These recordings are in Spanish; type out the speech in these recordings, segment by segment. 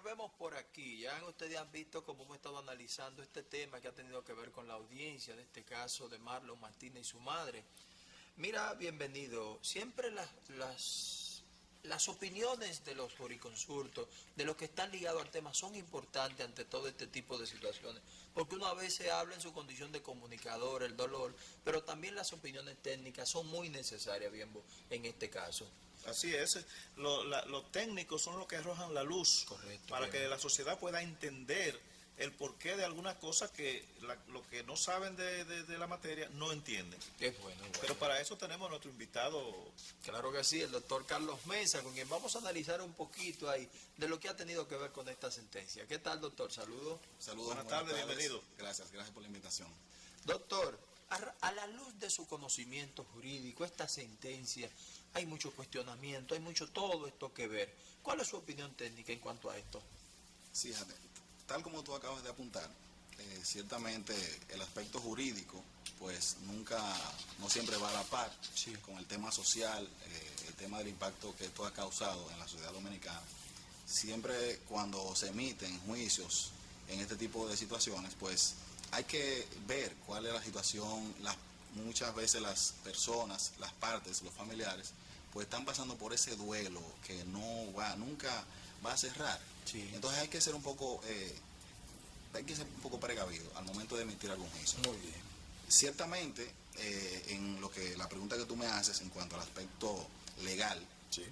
volvemos por aquí. Ya ustedes han visto cómo hemos estado analizando este tema que ha tenido que ver con la audiencia, en este caso de Marlon Martínez y su madre. Mira, bienvenido. Siempre las opiniones de los jurisconsultos, de los que están ligados al tema, son importantes ante todo este tipo de situaciones. Porque uno a veces habla en su condición de comunicador, el dolor, pero también las opiniones técnicas son muy necesarias, bien, en este caso. Así es, los técnicos son los que arrojan la luz. Correcto, para bien. que la sociedad pueda entender el porqué de algunas cosas que los que no saben de la materia no entienden. Es bueno, bueno. Pero para eso tenemos a nuestro invitado. Claro que sí, el doctor Carlos Mesa, con quien vamos a analizar un poquito ahí de lo que ha tenido que ver con esta sentencia. ¿Qué tal, doctor? Saludos. Saludos, Buenas tardes, bienvenido. Gracias por la invitación. Doctor, a la luz de su conocimiento jurídico, esta sentencia, hay mucho cuestionamiento, hay mucho todo esto que ver. ¿Cuál es su opinión técnica en cuanto a esto? Sí, tal como tú acabas de apuntar, ciertamente el aspecto jurídico, pues no siempre va a la par Sí. con el tema social, el tema del impacto que esto ha causado en la sociedad dominicana. Siempre cuando se emiten juicios en este tipo de situaciones, pues hay que ver cuál es la situación. Muchas veces las personas, las partes, los familiares, pues están pasando por ese duelo que nunca va a cerrar. Sí. Entonces hay que ser un poco precavido al momento de emitir algún juicio. Muy bien. Ciertamente, en la pregunta que tú me haces en cuanto al aspecto legal, Sí.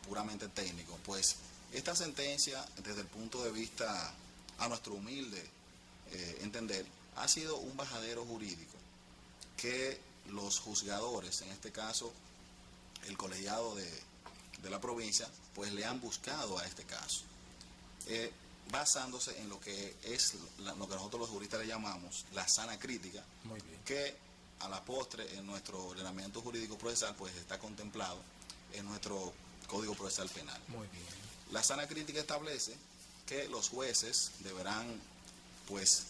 puramente técnico, pues esta sentencia, desde el punto de vista, a nuestro humilde entender, ha sido un bajadero jurídico que los juzgadores, en este caso el colegiado de la provincia, pues le han buscado a este caso, basándose en lo que es lo que nosotros los juristas le llamamos la sana crítica. Muy bien. Que a la postre en nuestro ordenamiento jurídico procesal pues está contemplado en nuestro Código Procesal Penal. Muy bien. La sana crítica establece que los jueces deberán pues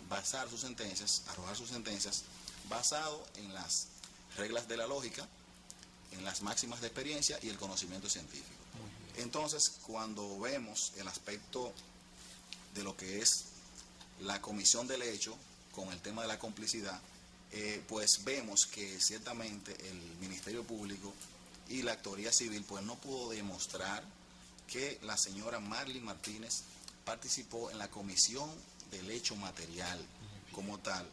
basar sus sentencias, arrojar sus sentencias basado en las reglas de la lógica, en las máximas de experiencia y el conocimiento científico. Muy bien. Entonces, cuando vemos el aspecto de lo que es la comisión del hecho con el tema de la complicidad, pues vemos que ciertamente el Ministerio Público y la Actoría Civil pues no pudo demostrar que la señora Marley Martínez participó en la comisión del hecho material como tal.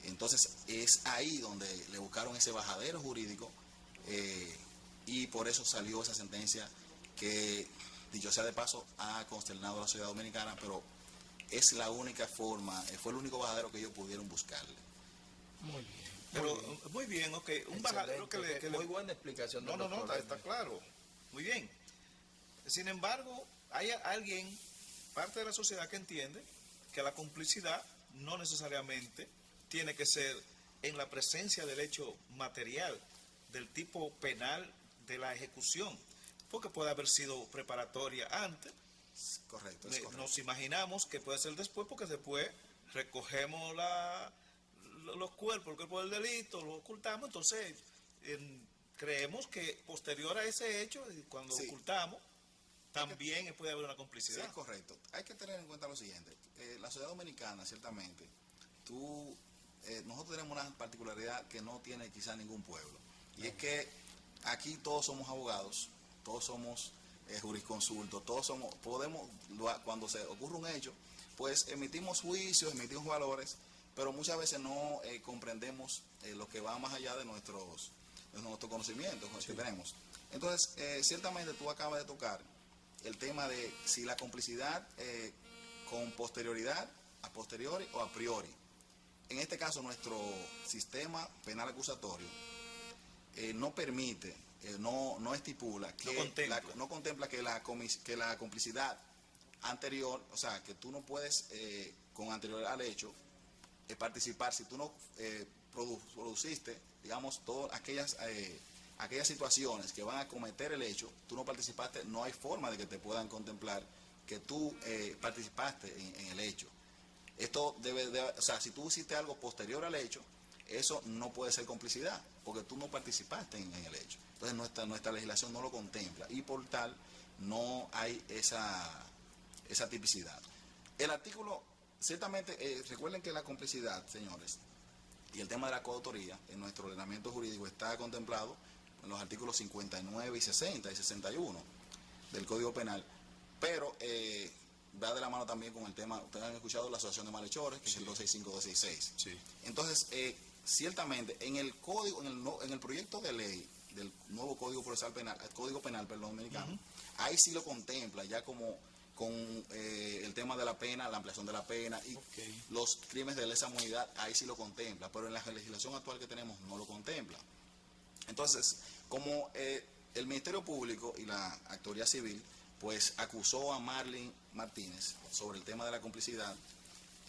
Entonces es ahí donde le buscaron ese bajadero jurídico, y por eso salió esa sentencia que, dicho sea de paso, ha consternado a la sociedad dominicana, pero es la única forma, fue el único bajadero que ellos pudieron buscarle. Muy bien. Pero muy bien, ok. Un bajadero Muy buena explicación. No, está claro. Muy bien. Sin embargo, hay alguien, parte de la sociedad, que entiende que la complicidad no necesariamente tiene que ser en la presencia del hecho material, del tipo penal de la ejecución, porque puede haber sido preparatoria antes. Correcto, Nos imaginamos que puede ser después, porque después recogemos los cuerpos del delito, los ocultamos, entonces creemos que posterior a ese hecho, cuando Sí. ocultamos, también puede haber una Sí, complicidad. es correcto. Hay que tener en cuenta lo siguiente. La sociedad dominicana, ciertamente, nosotros tenemos una particularidad que no tiene quizá ningún pueblo. Y es que aquí todos somos abogados, todos somos jurisconsultos, cuando se ocurre un hecho, pues emitimos juicios, emitimos valores, pero muchas veces no comprendemos lo que va más allá de nuestros conocimientos que tenemos. Entonces, ciertamente tú acabas de tocar el tema de si la complicidad con posterioridad, a posteriori o a priori. En este caso, nuestro sistema penal acusatorio no permite, no estipula, no contempla que la complicidad anterior, o sea, que tú no puedes, con anterioridad al hecho, participar si tú no produciste, digamos, todas aquellas situaciones que van a cometer el hecho, tú no participaste, no hay forma de que te puedan contemplar que tú participaste en el hecho. Esto o sea, si tú hiciste algo posterior al hecho, eso no puede ser complicidad, porque tú no participaste en el hecho. Entonces nuestra legislación no lo contempla y por tal no hay esa tipicidad. El artículo, ciertamente, recuerden que la complicidad, señores, y el tema de la coautoría en nuestro ordenamiento jurídico está contemplado en los artículos 59 y 60 y 61 del Código Penal, pero va de la mano también con el tema, ustedes han escuchado la asociación de malhechores, que es el 265-266. Sí. Entonces, ciertamente, en el código, en el proyecto de ley del nuevo Código Procesal Penal, Código Penal, perdón, dominicano, ahí sí lo contempla ya como con el tema de la pena, la ampliación de la pena y los crímenes de lesa humanidad, ahí sí lo contempla, pero en la legislación actual que tenemos no lo contempla. Entonces, como el Ministerio Público y la Actoría Civil, pues acusó a Marlene Martínez sobre el tema de la complicidad,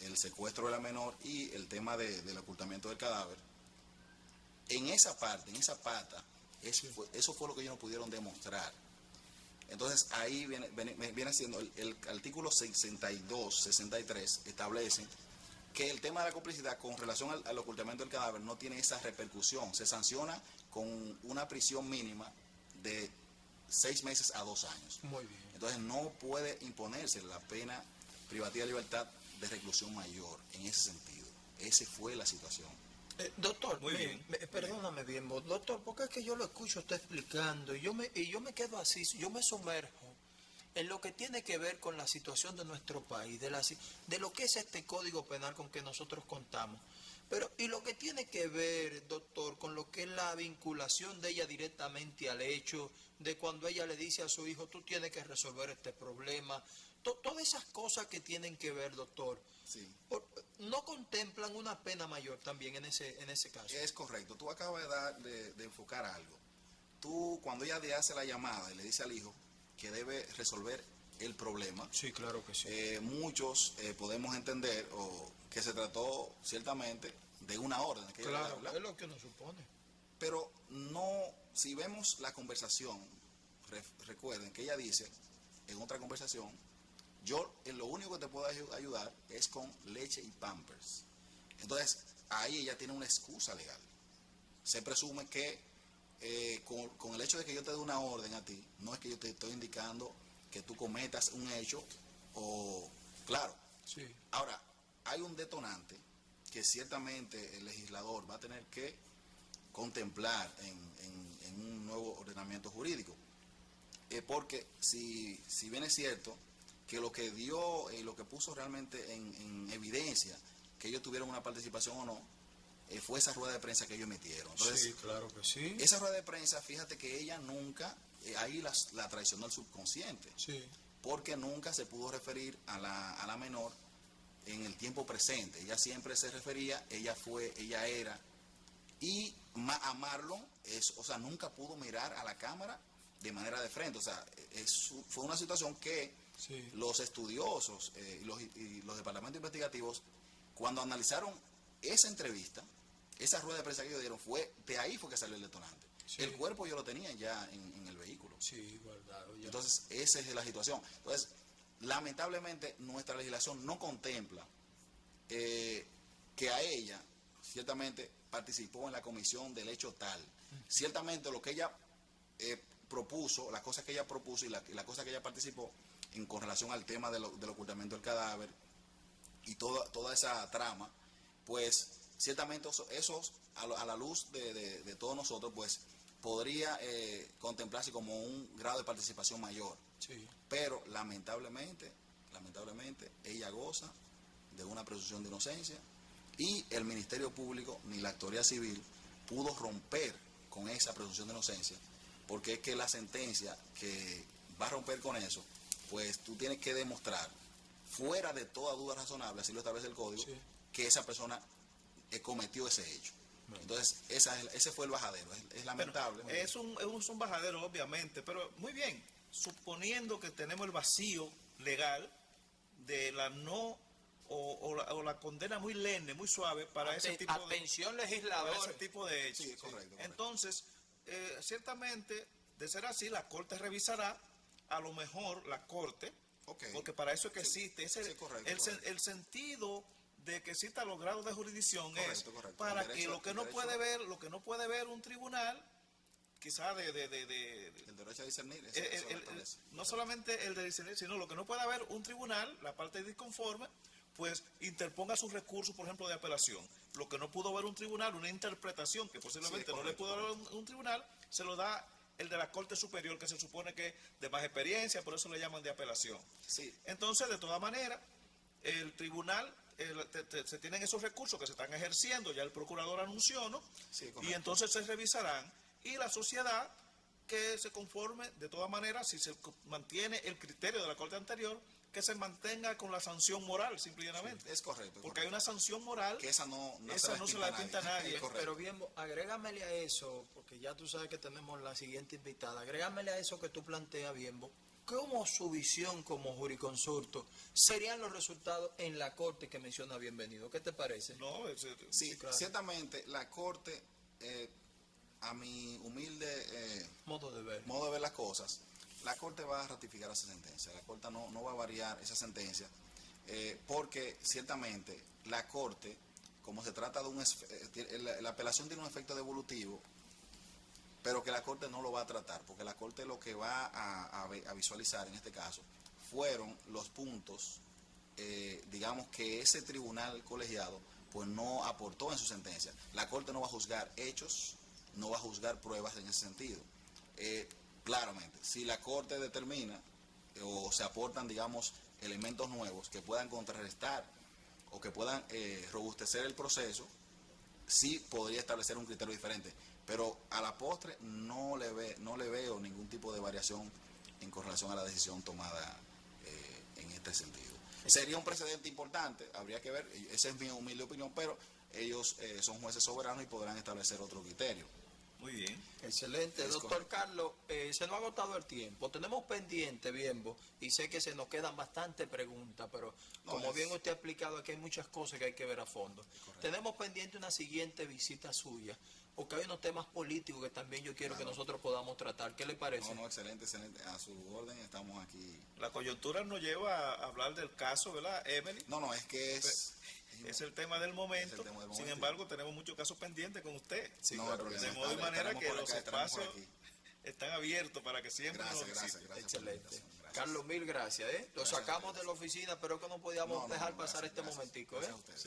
el secuestro de la menor y el tema del ocultamiento del cadáver, en esa parte, en esa pata, eso fue lo que ellos no pudieron demostrar. Entonces ahí viene siendo el artículo 62, 63, establece que el tema de la complicidad con relación al ocultamiento del cadáver no tiene esa repercusión, se sanciona con una prisión mínima de 6 meses a 2 años. Muy bien. Entonces no puede imponerse la pena privativa de libertad de reclusión mayor en ese sentido. Esa fue la situación. Doctor, Muy bien. Perdóname bien, vos, doctor, porque es que yo lo escucho usted explicando y yo me quedo así, yo me sumerjo en lo que tiene que ver con la situación de nuestro país, de lo que es este Código Penal con que nosotros contamos. Pero, y lo que tiene que ver, doctor, con lo que es la vinculación de ella directamente al hecho de cuando ella le dice a su hijo, tú tienes que resolver este problema, todas esas cosas que tienen que ver, doctor. Sí. ¿No contemplan una pena mayor también en ese caso? Es correcto. Tú acabas de enfocar algo. Tú, cuando ella le hace la llamada y le dice al hijo que debe resolver el problema, Sí, claro que sí. muchos podemos entender que se trató ciertamente de una orden. Que ella Claro, le da, es lo que uno supone. pero no, si vemos la conversación, recuerden que ella dice en otra conversación, yo lo único que te puedo ayudar es con leche y Pampers. Entonces, ahí ella tiene una excusa legal. Se presume que con el hecho de que yo te dé una orden a ti, no es que yo te estoy indicando que tú cometas un hecho claro. Sí. Ahora, hay un detonante que ciertamente el legislador va a tener que contemplar en un nuevo ordenamiento jurídico. Porque si bien es cierto que lo que dio y lo que puso realmente en evidencia que ellos tuvieron una participación o no, fue esa rueda de prensa que ellos emitieron. Entonces, Sí, claro que sí. esa rueda de prensa, fíjate que ella nunca, ahí la traicionó el subconsciente, Sí. porque nunca se pudo referir a la menor en el tiempo presente. Ella siempre se refería, ella era, y a Marlon, o sea, nunca pudo mirar a la cámara de manera de frente. O sea, fue una situación que Sí. los estudiosos y los departamentos investigativos, cuando analizaron esa entrevista, esa rueda de prensa que ellos dieron, de ahí fue que salió el detonante. Sí. El cuerpo yo lo tenía ya en el vehículo. Sí, guardado ya. Entonces, esa es la situación. Entonces, lamentablemente, nuestra legislación no contempla que a ella, ciertamente, participó en la comisión del hecho tal. Ciertamente, lo que ella propuso, las cosas que ella propuso y la cosa que ella participó con relación al tema del ocultamiento del cadáver y toda esa trama, pues ciertamente esos a la luz de todos nosotros, pues podría contemplarse como un grado de participación mayor. Sí. Pero lamentablemente, ella goza de una presunción de inocencia y el Ministerio Público ni la Actoría Civil pudo romper con esa presunción de inocencia, porque es que la sentencia que va a romper con eso, pues tú tienes que demostrar, fuera de toda duda razonable, así lo establece el código, Sí. que esa persona cometió ese hecho. Bueno. Entonces, ese fue el bajadero. Es lamentable. Bueno, es un bajadero, obviamente, pero muy bien, suponiendo que tenemos el vacío legal de la no o la condena muy lene, muy suave para ese tipo Atención, para legislador. ese tipo de hechos. Sí, correcto. Entonces, ciertamente, de ser así, la Corte revisará, a lo mejor la Corte, porque para eso es que existe, correcto. el sentido de que exista los grados de jurisdicción Correcto. para que lo que no puede ver un tribunal, quizás El derecho a discernir. No solamente el de discernir, sino lo que no puede haber un tribunal, la parte disconforme, pues interponga su recurso, por ejemplo, de apelación. Lo que no pudo haber un tribunal, una interpretación que posiblemente no le pudo dar un tribunal, se lo da el de la Corte Superior, que se supone que es de más experiencia, por eso le llaman de apelación. Sí. Entonces, de todas maneras, el tribunal, se tienen esos recursos que se están ejerciendo, ya el procurador anunció, ¿no? Sí, y entonces se revisarán, y la sociedad que se conforme, de todas maneras, si se mantiene el criterio de la Corte anterior, que se mantenga con la sanción moral, simplemente. Sí, es correcto. Porque hay una sanción moral que esa no se la pinta a nadie. Pero bien, agrégamele a eso, porque ya tú sabes que tenemos la siguiente invitada, agrégamele a eso que tú planteas, Bienbo, ¿cómo su visión como jurisconsulto serían los resultados en la Corte que menciona Bienvenido? ¿Qué te parece? No, sí, claro. Ciertamente la Corte, a mi humilde modo de ver las cosas, la Corte va a ratificar esa sentencia. La Corte no va a variar esa sentencia, porque ciertamente la Corte, como se trata de la apelación tiene un efecto devolutivo, pero que la Corte no lo va a tratar, porque la Corte lo que va a visualizar en este caso fueron los puntos, digamos, que ese tribunal colegiado pues no aportó en su sentencia. La Corte no va a juzgar hechos, no va a juzgar pruebas en ese sentido. Claramente, si la Corte determina o se aportan, digamos, elementos nuevos que puedan contrarrestar o que puedan robustecer el proceso, sí podría establecer un criterio diferente. Pero a la postre no le veo ningún tipo de variación en relación a la decisión tomada en este sentido. Sería un precedente importante, habría que ver, esa es mi humilde opinión, pero ellos son jueces soberanos y podrán establecer otro criterio. Muy bien. Excelente, doctor Carlos, se nos ha agotado el tiempo, tenemos pendiente, Bienbo, y sé que se nos quedan bastantes preguntas, pero como bien usted ha explicado, aquí hay muchas cosas que hay que ver a fondo. Tenemos pendiente una siguiente visita suya, porque hay unos temas políticos que también yo quiero que nosotros podamos tratar. ¿Qué le parece? No, excelente, a su orden, estamos aquí. La coyuntura nos lleva a hablar del caso, ¿verdad, Emily? No, es que es el tema del momento. Sin embargo, tenemos muchos casos pendientes con usted. Sí, no, claro, de modo y manera que los espacios están abiertos para que siempre gracias. Excelente. Carlos, mil gracias. Lo sacamos de la oficina, pero que no podíamos dejar pasar este momentico. Gracias a ustedes.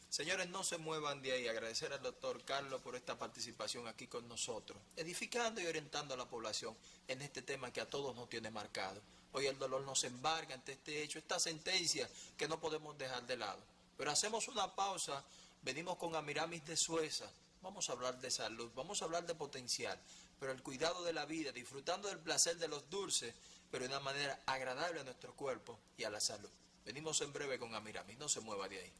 Señores, no se muevan de ahí. Agradecer al doctor Carlos por esta participación aquí con nosotros, edificando y orientando a la población en este tema que a todos nos tiene marcado. Hoy el dolor nos embarga ante este hecho, esta sentencia que no podemos dejar de lado. Pero hacemos una pausa, venimos con Amiramis de Sueza, vamos a hablar de salud, vamos a hablar de potencial, pero el cuidado de la vida, disfrutando del placer de los dulces, pero de una manera agradable a nuestro cuerpo y a la salud. Venimos en breve con Amiramis, no se mueva de ahí.